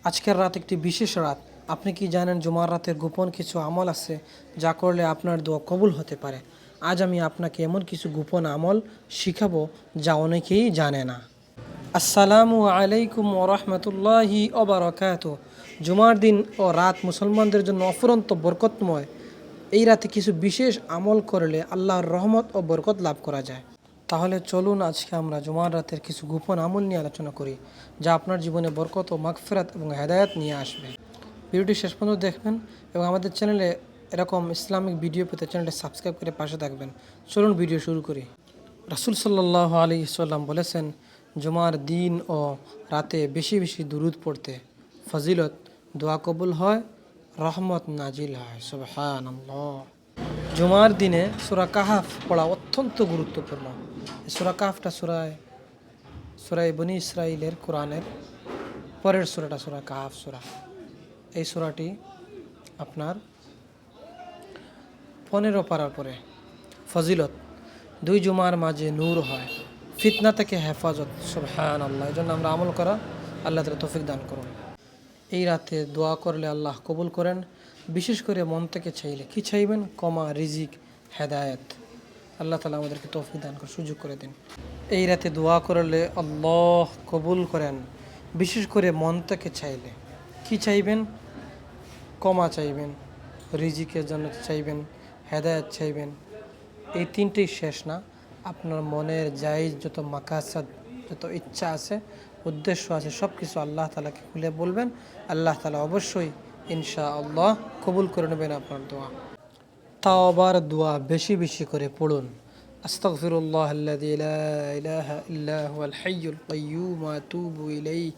আজকের রাত একটি বিশেষ রাত। আপনি কি জানেন জুমার রাতের গোপন কিছু আমল আছে যা করলে আপনার দোয়া কবুল হতে পারে? আজ আমি আপনাকে এমন কিছু গোপন আমল শিখাবো যা অনেকেই জানে না। আসসালামু আলাইকুম ওরহমতুল্লাহি ওবারাকাত। জুমার দিন ও রাত মুসলমানদের জন্য অফুরন্ত বরকতময়। এই রাতে কিছু বিশেষ আমল করলে আল্লাহর রহমত ও বরকত লাভ করা যায়। তাহলে চলুন আজকে আমরা জুমার রাতের কিছু গোপন আমল নিয়ে আলোচনা করি যা আপনার জীবনে বরকত ও মাগফিরাত এবং হেদায়েত নিয়ে আসবে। ভিডিওটি শেষ পর্যন্ত দেখবেন এবং আমাদের চ্যানেলে এরকম ইসলামিক ভিডিও পেতে চ্যানেলটি সাবস্ক্রাইব করে পাশে থাকবেন। চলুন ভিডিও শুরু করি। রাসূল সাল্লাল্লাহু আলাইহি ওয়াসাল্লাম বলেছেন, জুমার দিন ও রাতে বেশি বেশি দুরূদ পড়তে ফজিলত, দোয়া কবুল হয়, রহমত নাজিল হয়। সুবহানাল্লাহ। জুমার দিনে সূরা কাহাফ পড়া অত্যন্ত গুরুত্বপূর্ণ। সূরা কাহাফটা সূরা বনী ইসরাইলের কোরআনের পরের সূরাটা সূরা কাহাফ সূরা। এই সূরাটি আপনার 15 পারার পরে। ফজিলত, 2 জুমার মাঝে নূর হয়, ফিতনা থেকে হেফাজত। সুবহানাল্লাহ। এই জন্য আমরা আমল করা আল্লাহ তাআলা তৌফিক দান করুন। এই রাতে দোয়া করলে আল্লাহ কবুল করেন, বিশেষ করে মন থেকে চাইলে। কি চাইবেন? রিজিক, হেদায়েত। আল্লাহ তাআলা আমাদেরকে তৌফিক দান করে সুযোগ করে দিন। এই রাতে দোয়া করলে আল্লাহ কবুল করেন, বিশেষ করে মন থেকে চাইলে। কি চাইবেন? চাইবেন, রিজিকের জন্য চাইবেন, হেদায়েত চাইবেন। এই তিনটেই শেষ না, আপনার মনের জায়েজ যত মাকাসাদ, যত ইচ্ছা আছে, উদ্দেশ্য আছে, সব কিছু আল্লাহ তাআলাকে খুলে বলবেন। আল্লাহ তাআলা অবশ্যই ইনশাআল্লাহ কবুল করে নেবেন আপনার দোয়া। তাওবার দোয়া বেশি বেশি করে পড়ুন। আস্তাগফিরুল্লাহাল্লাযী লা ইলাহা ইল্লা হুয়াল হাইয়ুল কাইয়্যুম ওয়া আতুবু ইলাইহি,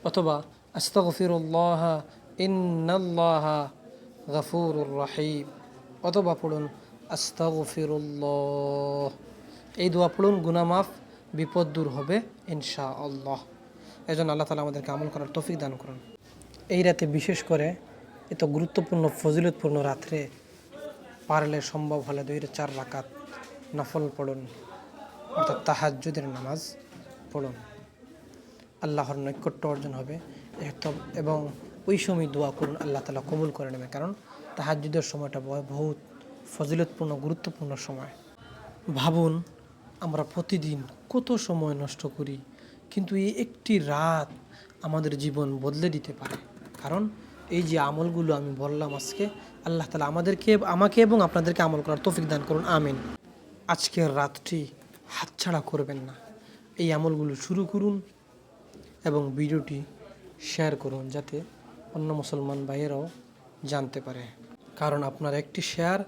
অথবা আস্তাগফিরুল্লাহ ইন্নাল্লাহা গফুরুর রহিম, অথবা পড়ুন আস্তাগফিরুল্লাহ। এই দোয়া পড়ুন, গুনাহ মাফ, বিপদ দূর হবে ইনশাআল্লাহ। এজন্য আল্লাহ তাআলা আমাদেরকে আমল করার তৌফিক দান করুন। এই রাতে বিশেষ করে এত গুরুত্বপূর্ণ ফজিলতপূর্ণ রাত্রে পারলে সম্ভব হলে 2-4 রাকাত নফল পড়ুন, অর্থাৎ তাহাজ্জুদের নামাজ পড়ুন। আল্লাহর নৈকট্য অর্জন হবে এবং ওই সময় দোয়া করুন, আল্লাহ তাআলা কবুল করে নেবে। কারণ তাহাজ্জুদের সময়টা বহুত ফজিলতপূর্ণ, গুরুত্বপূর্ণ সময়। ভাবুন, আমরা প্রতিদিন কত সময় নষ্ট করি, কিন্তু এই একটি রাত আমাদের জীবন বদলে দিতে পারে। কারণ এই যে আমলগুলো আমি বললাম আজকে, আল্লাহ তাআলা আমাকে এবং আপনাদেরকে আমল করার তৌফিক দান করুন, আমিন। আজকের রাতটি হাতছাড়া করবেন না। এই আমলগুলো শুরু করুন এবং ভিডিওটি শেয়ার করুন যাতে অন্য মুসলমান ভাইয়েরাও জানতে পারে। কারণ আপনার একটি শেয়ার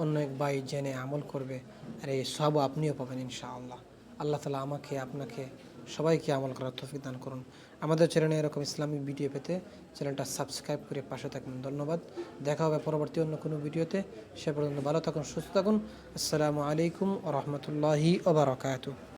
অন্য এক ভাই জেনে আমল করবে, আর এই সব আপনিও পাবেন ইনশাআল্লাহ। আল্লাহ তাআলা আমাকে, আপনাকে, সবাইকে আমল করার তৌফিক দান করুন। আমাদের চ্যানেলে এরকম ইসলামিক ভিডিও পেতে চ্যানেলটা সাবস্ক্রাইব করে পাশে থাকবেন। ধন্যবাদ। দেখা হবে পরবর্তী অন্য কোনো ভিডিওতে। সে পর্যন্ত ভালো থাকুন, সুস্থ থাকুন। আসসালামু আলাইকুম ওয়া রাহমাতুল্লাহি ওয়া বারাকাতুহু।